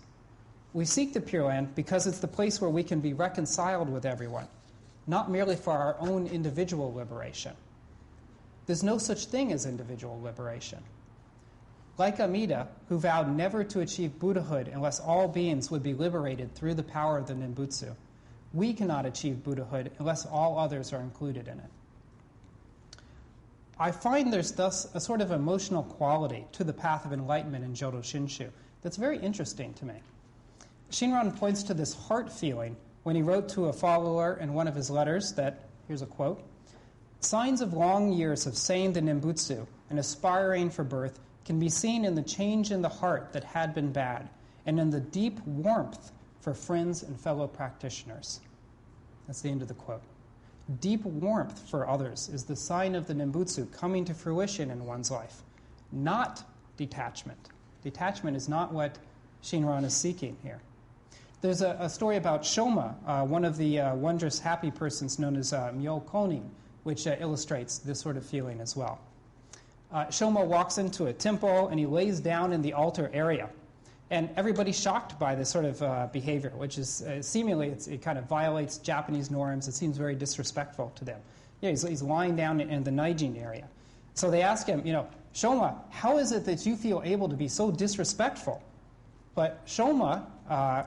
We seek the Pure Land because it's the place where we can be reconciled with everyone, not merely for our own individual liberation. There's no such thing as individual liberation. Like Amida, who vowed never to achieve Buddhahood unless all beings would be liberated through the power of the Nimbutsu, we cannot achieve Buddhahood unless all others are included in it. I find there's thus a sort of emotional quality to the path of enlightenment in Jodo Shinshu that's very interesting to me. Shinran points to this heart feeling when he wrote to a follower in one of his letters that, here's a quote, "Signs of long years of saying the Nimbutsu and aspiring for birth can be seen in the change in the heart that had been bad, and in the deep warmth for friends and fellow practitioners." That's the end of the quote. Deep warmth for others is the sign of the Nimbutsu coming to fruition in one's life, not detachment. Detachment is not what Shinran is seeking here. There's a story about Shoma, one of the wondrous happy persons known as Myo Konin, which illustrates this sort of feeling as well. Shoma walks into a temple and he lays down in the altar area. And everybody's shocked by this sort of behavior, which is seemingly, it kind of violates Japanese norms. It seems very disrespectful to them. Yeah, he's lying down in the Naijin area. So they ask him, Shoma, how is it that you feel able to be so disrespectful? But Shoma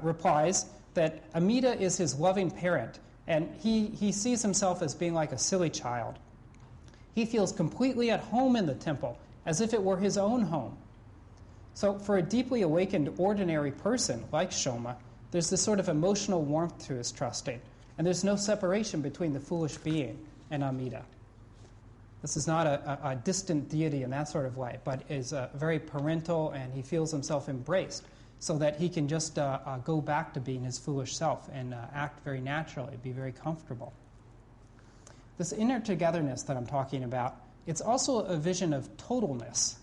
replies that Amida is his loving parent, and he sees himself as being like a silly child. He feels completely at home in the temple, as if it were his own home. So for a deeply awakened ordinary person like Shoma, there's this sort of emotional warmth to his trusting, and there's no separation between the foolish being and Amida. This is not a distant deity in that sort of way, but is very parental, and he feels himself embraced so that he can just go back to being his foolish self and act very naturally, be very comfortable. This inner togetherness that I'm talking about, it's also a vision of totalness.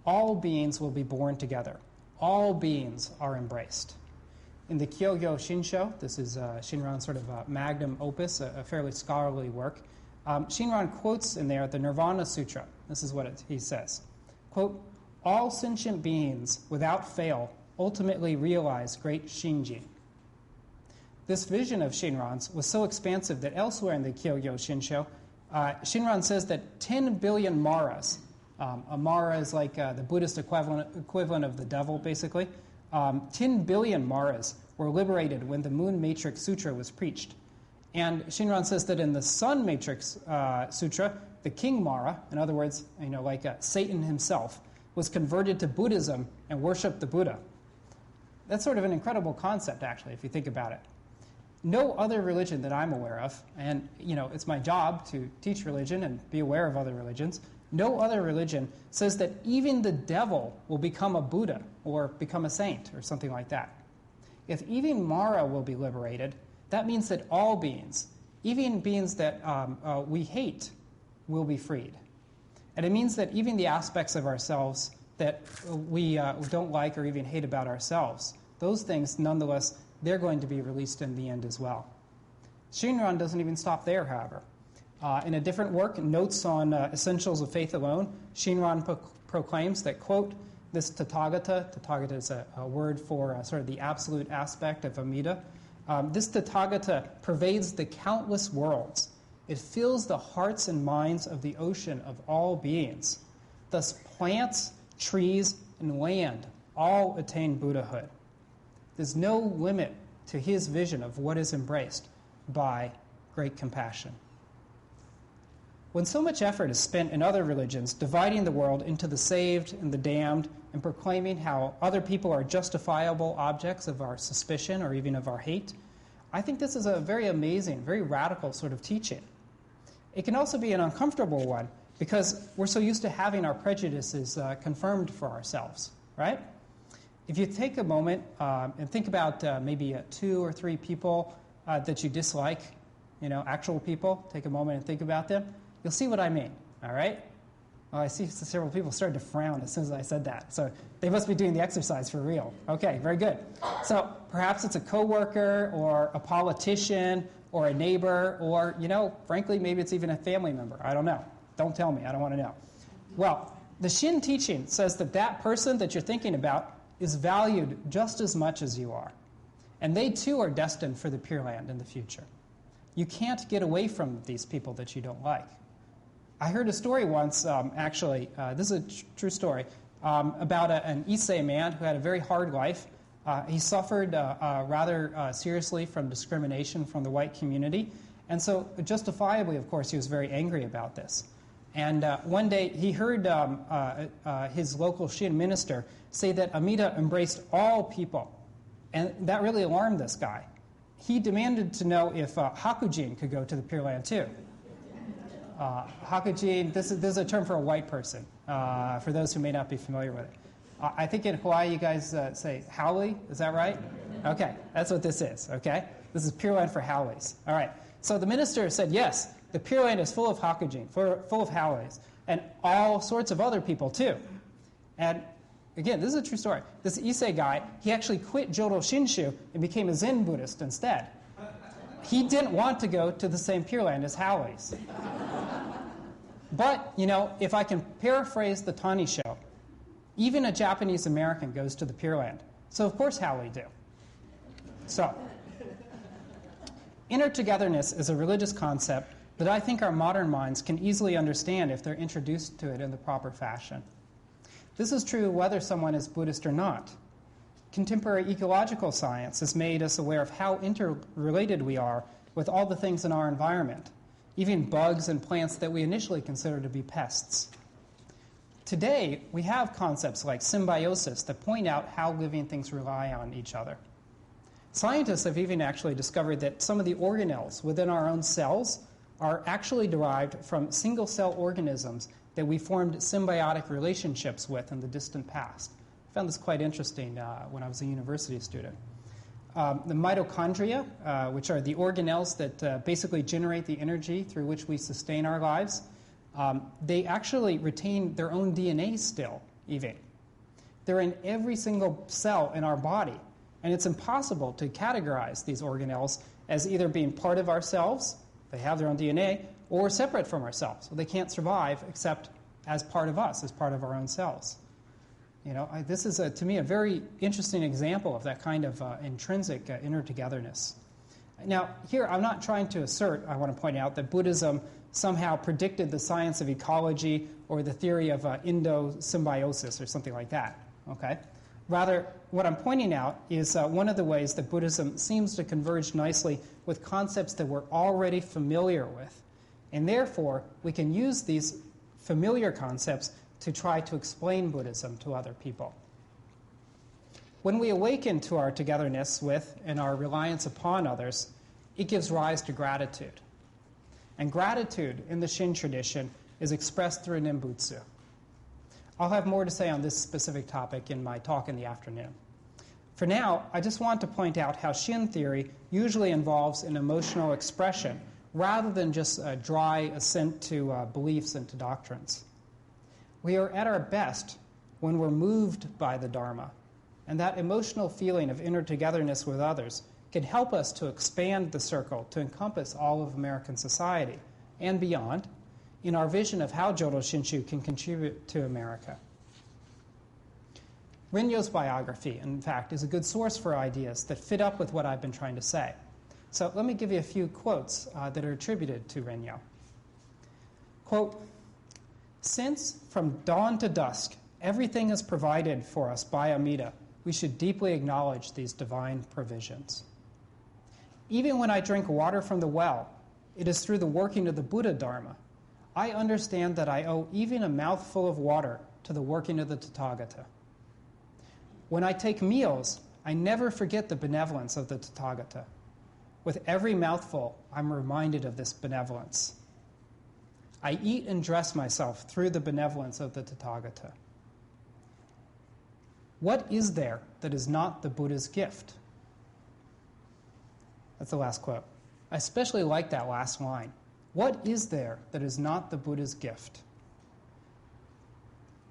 All beings will be born together. All beings are embraced. In the Kyogyo Shinsho, this is Shinran's sort of magnum opus, a fairly scholarly work, Shinran quotes in there the Nirvana Sutra. This is what he says. Quote, "All sentient beings, without fail, ultimately realize great Shinji." This vision of Shinran's was so expansive that elsewhere in the Kyogyo Shinsho, Shinran says that 10 billion maras, a mara is like the Buddhist equivalent of the devil, basically, 10 billion maras were liberated when the Moon Matrix Sutra was preached. And Shinran says that in the Sun Matrix Sutra, the King Mara, in other words, like Satan himself, was converted to Buddhism and worshipped the Buddha. That's sort of an incredible concept, actually, if you think about it. No other religion that I'm aware of, and it's my job to teach religion and be aware of other religions, no other religion says that even the devil will become a Buddha or become a saint or something like that. If even Mara will be liberated, that means that all beings, even beings that we hate, will be freed. And it means that even the aspects of ourselves that we don't like or even hate about ourselves, those things, nonetheless, they're going to be released in the end as well. Shinran doesn't even stop there, however. In a different work, Notes on Essentials of Faith Alone, Shinran proclaims that, quote, this Tathagata is a word for sort of the absolute aspect of Amida, this Tathagata pervades the countless worlds. It fills the hearts and minds of the ocean of all beings. Thus plants, trees, and land all attain Buddhahood. There's no limit to his vision of what is embraced by great compassion. When so much effort is spent in other religions dividing the world into the saved and the damned and proclaiming how other people are justifiable objects of our suspicion or even of our hate, I think this is a very amazing, very radical sort of teaching. It can also be an uncomfortable one because we're so used to having our prejudices confirmed for ourselves, right? If you take a moment and think about maybe 2 or 3 people that you dislike, actual people, take a moment and think about them, you'll see what I mean, all right? Well, I see several people started to frown as soon as I said that. So they must be doing the exercise for real. Okay, very good. So perhaps it's a coworker or a politician or a neighbor or, frankly, maybe it's even a family member. I don't know. Don't tell me. I don't want to know. Well, the Shin teaching says that that person that you're thinking about is valued just as much as you are. And they, too, are destined for the Pure Land in the future. You can't get away from these people that you don't like. I heard a story once, this is a true story. about an Issei man who had a very hard life. He suffered rather seriously from discrimination from the white community. And so, justifiably, of course, he was very angry about this. And one day, he heard his local Shin minister say that Amida embraced all people. And that really alarmed this guy. He demanded to know if Hakujin could go to the Pure Land too. Hakujin, this is a term for a white person, for those who may not be familiar with it. I think in Hawaii you guys say haole, is that right? Okay, that's what this is, okay? This is Pure Land for haoles. All right, so the minister said, yes, the Pure Land is full of Hakujin, full of haoles, and all sorts of other people too. And again, this is a true story. This Issei guy, he actually quit Jodo Shinshu and became a Zen Buddhist instead. He didn't want to go to the same Pure Land as haoles. But, if I can paraphrase the Tani show, even a Japanese American goes to the Pure Land. So, of course, haole do. So, inner togetherness is a religious concept that I think our modern minds can easily understand if they're introduced to it in the proper fashion. This is true whether someone is Buddhist or not. Contemporary ecological science has made us aware of how interrelated we are with all the things in our environment, even bugs and plants that we initially consider to be pests. Today, we have concepts like symbiosis that point out how living things rely on each other. Scientists have even actually discovered that some of the organelles within our own cells are actually derived from single-cell organisms that we formed symbiotic relationships with in the distant past. I found this quite interesting when I was a university student. The mitochondria, which are the organelles that basically generate the energy through which we sustain our lives, they actually retain their own DNA still, even. They're in every single cell in our body, and it's impossible to categorize these organelles as either being part of ourselves, they have their own DNA, or separate from ourselves. So they can't survive except as part of us, as part of our own cells. This is, to me, a very interesting example of that kind of intrinsic inner togetherness. Now, here, I'm not trying to assert, I want to point out, that Buddhism somehow predicted the science of ecology or the theory of endosymbiosis or something like that, okay? Rather, what I'm pointing out is one of the ways that Buddhism seems to converge nicely with concepts that we're already familiar with. And therefore, we can use these familiar concepts to try to explain Buddhism to other people. When we awaken to our togetherness with and our reliance upon others, it gives rise to gratitude. And gratitude in the Shin tradition is expressed through Nembutsu. I'll have more to say on this specific topic in my talk in the afternoon. For now, I just want to point out how Shin theory usually involves an emotional expression rather than just a dry assent to beliefs and to doctrines. We are at our best when we're moved by the Dharma, and that emotional feeling of inner togetherness with others can help us to expand the circle to encompass all of American society and beyond in our vision of how Jodo Shinshu can contribute to America. Renyo's biography, in fact, is a good source for ideas that fit up with what I've been trying to say. So let me give you a few quotes that are attributed to Renyo. Quote, "Since from dawn to dusk everything is provided for us by Amida, we should deeply acknowledge these divine provisions. Even when I drink water from the well, it is through the working of the Buddha Dharma. I understand that I owe even a mouthful of water to the working of the Tathagata. When I take meals, I never forget the benevolence of the Tathagata. With every mouthful, I'm reminded of this benevolence. I eat and dress myself through the benevolence of the Tathagata. What is there that is not the Buddha's gift?" That's the last quote. I especially like that last line. What is there that is not the Buddha's gift?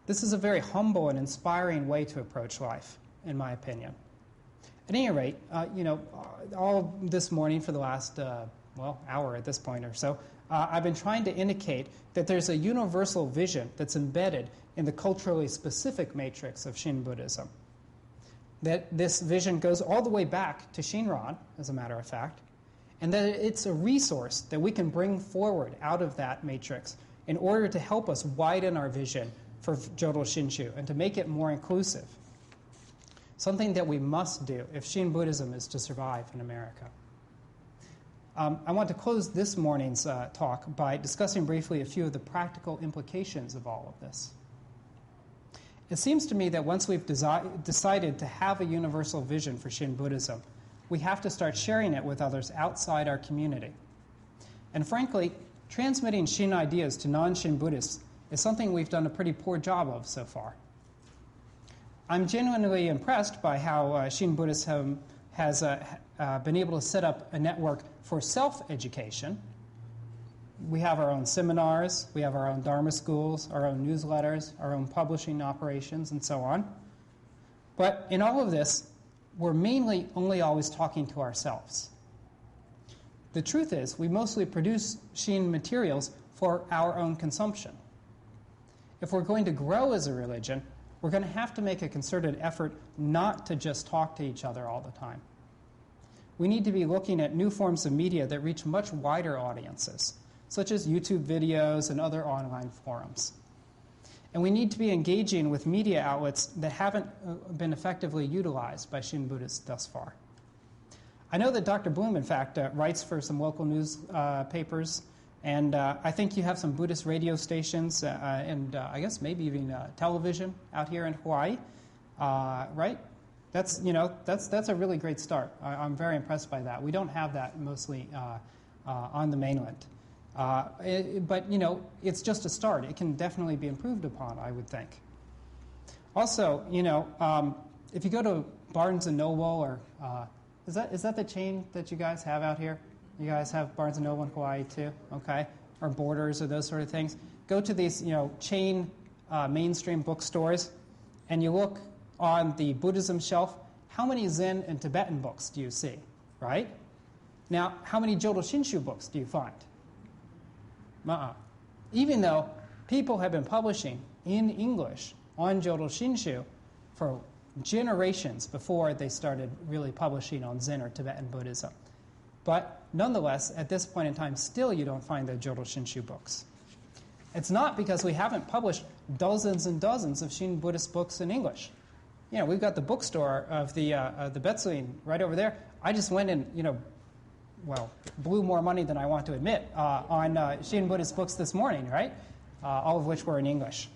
This is a very humble and inspiring way to approach life, in my opinion. At any rate, all this morning for the last, hour at this point or so, I've been trying to indicate that there's a universal vision that's embedded in the culturally specific matrix of Shin Buddhism. That this vision goes all the way back to Shinran, as a matter of fact, and that it's a resource that we can bring forward out of that matrix in order to help us widen our vision for Jodo Shinshu and to make it more inclusive. Something that we must do if Shin Buddhism is to survive in America. I want to close this morning's talk by discussing briefly a few of the practical implications of all of this. It seems to me that once we've decided to have a universal vision for Shin Buddhism, we have to start sharing it with others outside our community. And frankly, transmitting Shin ideas to non-Shin Buddhists is something we've done a pretty poor job of so far. I'm genuinely impressed by how Shin Buddhism has been able to set up a network for self-education. We have our own seminars, we have our own Dharma schools, our own newsletters, our own publishing operations, and so on. But in all of this, we're mainly only always talking to ourselves. The truth is, we mostly produce Shin materials for our own consumption. If we're going to grow as a religion, we're going to have to make a concerted effort not to just talk to each other all the time. We need to be looking at new forms of media that reach much wider audiences, such as YouTube videos and other online forums. And we need to be engaging with media outlets that haven't been effectively utilized by Shin Buddhists thus far. I know that Dr. Bloom, in fact, writes for some local newspapers, and I think you have some Buddhist radio stations and I guess maybe even television out here in Hawaii, right? That's a really great start. I'm very impressed by that. We don't have that mostly on the mainland. But, it's just a start. It can definitely be improved upon, I would think. Also, if you go to Barnes & Noble or is that the chain that you guys have out here? You guys have Barnes & Noble in Hawaii too? Okay. Or Borders or those sort of things. Go to these, chain mainstream bookstores and you look on the Buddhism shelf, how many Zen and Tibetan books do you see, right? Now, how many Jodo Shinshu books do you find? Even though people have been publishing in English on Jodo Shinshu for generations before they started really publishing on Zen or Tibetan Buddhism. But nonetheless, at this point in time, still you don't find the Jodo Shinshu books. It's not because we haven't published dozens and dozens of Shin Buddhist books in English. We've got the bookstore of the Betsuin right over there. I just went and, blew more money than I want to admit on Shin Buddhist books this morning, right? All of which were in English.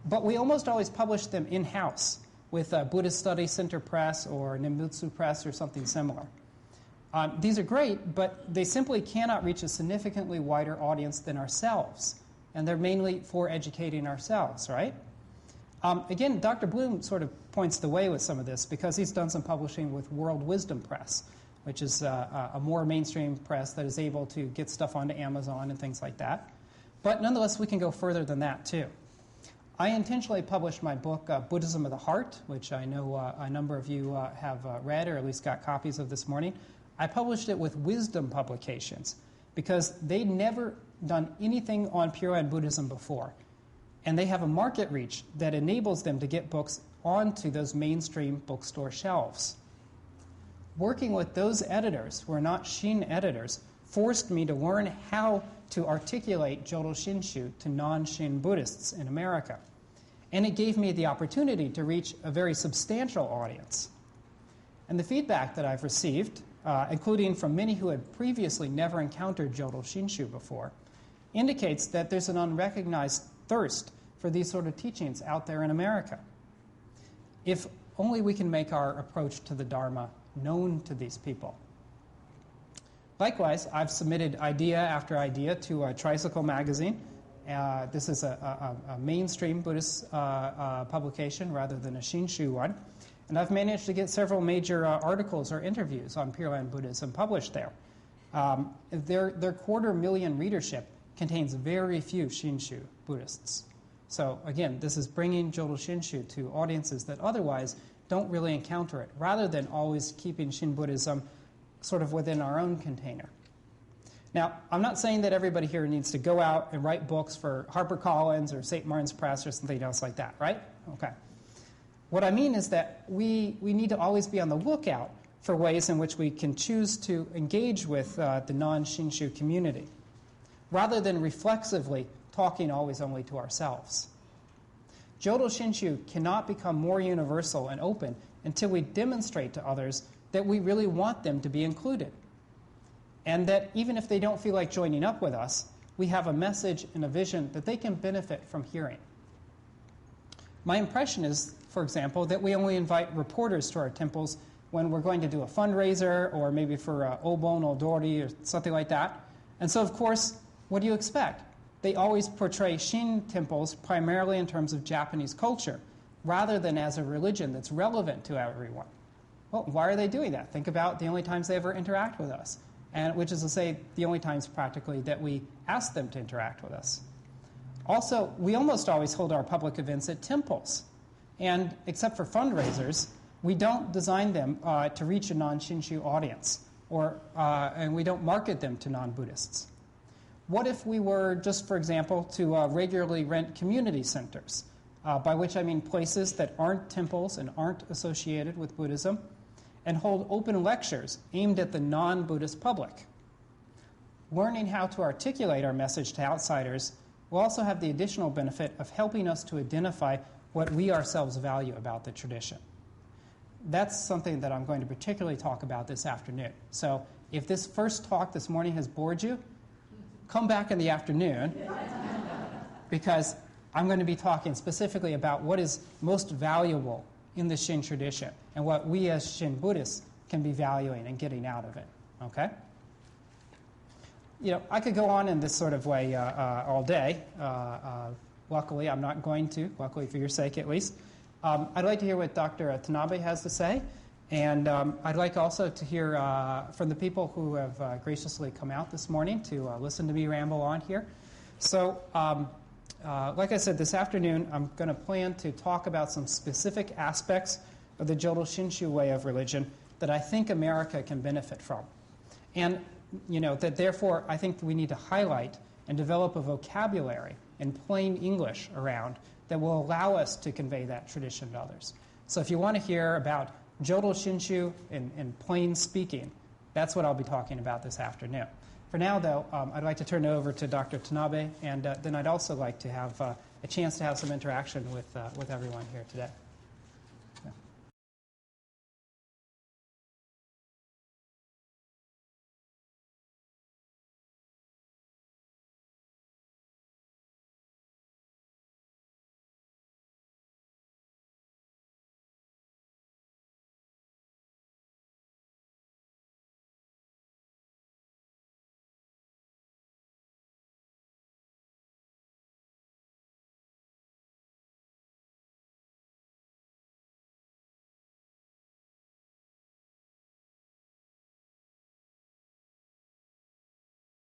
But we almost always publish them in-house with Buddhist Study Center Press or Nimbutsu Press or something similar. These are great, but they simply cannot reach a significantly wider audience than ourselves. And they're mainly for educating ourselves, right? Again, Dr. Bloom sort of points the way with some of this because he's done some publishing with World Wisdom Press, which is a more mainstream press that is able to get stuff onto Amazon and things like that. But nonetheless, we can go further than that, too. I intentionally published my book, Buddhism of the Heart, which I know a number of you have read or at least got copies of this morning. I published it with Wisdom Publications because they'd never done anything on Pure Land Buddhism before. And they have a market reach that enables them to get books onto those mainstream bookstore shelves. Working with those editors, who are not Shin editors, forced me to learn how to articulate Jodo Shinshu to non-Shin Buddhists in America. And it gave me the opportunity to reach a very substantial audience. And the feedback that I've received, including from many who had previously never encountered Jodo Shinshu before, indicates that there's an unrecognized thirst for these sort of teachings out there in America. If only we can make our approach to the Dharma known to these people. Likewise, I've submitted idea after idea to Tricycle magazine. This is a mainstream Buddhist publication rather than a Shinshu one. And I've managed to get several major articles or interviews on Pure Land Buddhism published there. Their 250,000 readership contains very few Shinshu Buddhists. So again, this is bringing Jodo Shinshu to audiences that otherwise don't really encounter it, rather than always keeping Shin Buddhism sort of within our own container. Now, I'm not saying that everybody here needs to go out and write books for HarperCollins or St. Martin's Press or something else like that, right? Okay. What I mean is that we need to always be on the lookout for ways in which we can choose to engage with the non-Shinshu community, rather than reflexively talking always only to ourselves. Jodo Shinshu cannot become more universal and open until we demonstrate to others that we really want them to be included. And that even if they don't feel like joining up with us, we have a message and a vision that they can benefit from hearing. My impression is, for example, that we only invite reporters to our temples when we're going to do a fundraiser or maybe for Obon Odori or something like that. And so, of course, what do you expect? They always portray Shin temples primarily in terms of Japanese culture, rather than as a religion that's relevant to everyone. Well, why are they doing that? Think about the only times they ever interact with us, and which is to say the only times practically that we ask them to interact with us. Also, we almost always hold our public events at temples, and except for fundraisers, we don't design them to reach a non-Shinshu audience, and we don't market them to non-Buddhists. What if we were just, for example, to regularly rent community centers, by which I mean places that aren't temples and aren't associated with Buddhism, and hold open lectures aimed at the non-Buddhist public? Learning how to articulate our message to outsiders will also have the additional benefit of helping us to identify what we ourselves value about the tradition. That's something that I'm going to particularly talk about this afternoon. So if this first talk this morning has bored you, come back in the afternoon, because I'm going to be talking specifically about what is most valuable in the Shin tradition and what we as Shin Buddhists can be valuing and getting out of it. Okay? I could go on in this sort of way all day. Luckily, I'm not going to, luckily for your sake at least. I'd like to hear what Dr. Tanabe has to say, and I'd like also to hear from the people who have graciously come out this morning to listen to me ramble on here. So, like I said, this afternoon I'm going to plan to talk about some specific aspects of the Jodo Shinshu way of religion that I think America can benefit from. And, that therefore I think we need to highlight and develop a vocabulary in plain English around that will allow us to convey that tradition to others. So if you want to hear about Jodo Shinshu in plain speaking, that's what I'll be talking about this afternoon. For now, though, I'd like to turn it over to Dr. Tanabe, and then I'd also like to have a chance to have some interaction with everyone here today.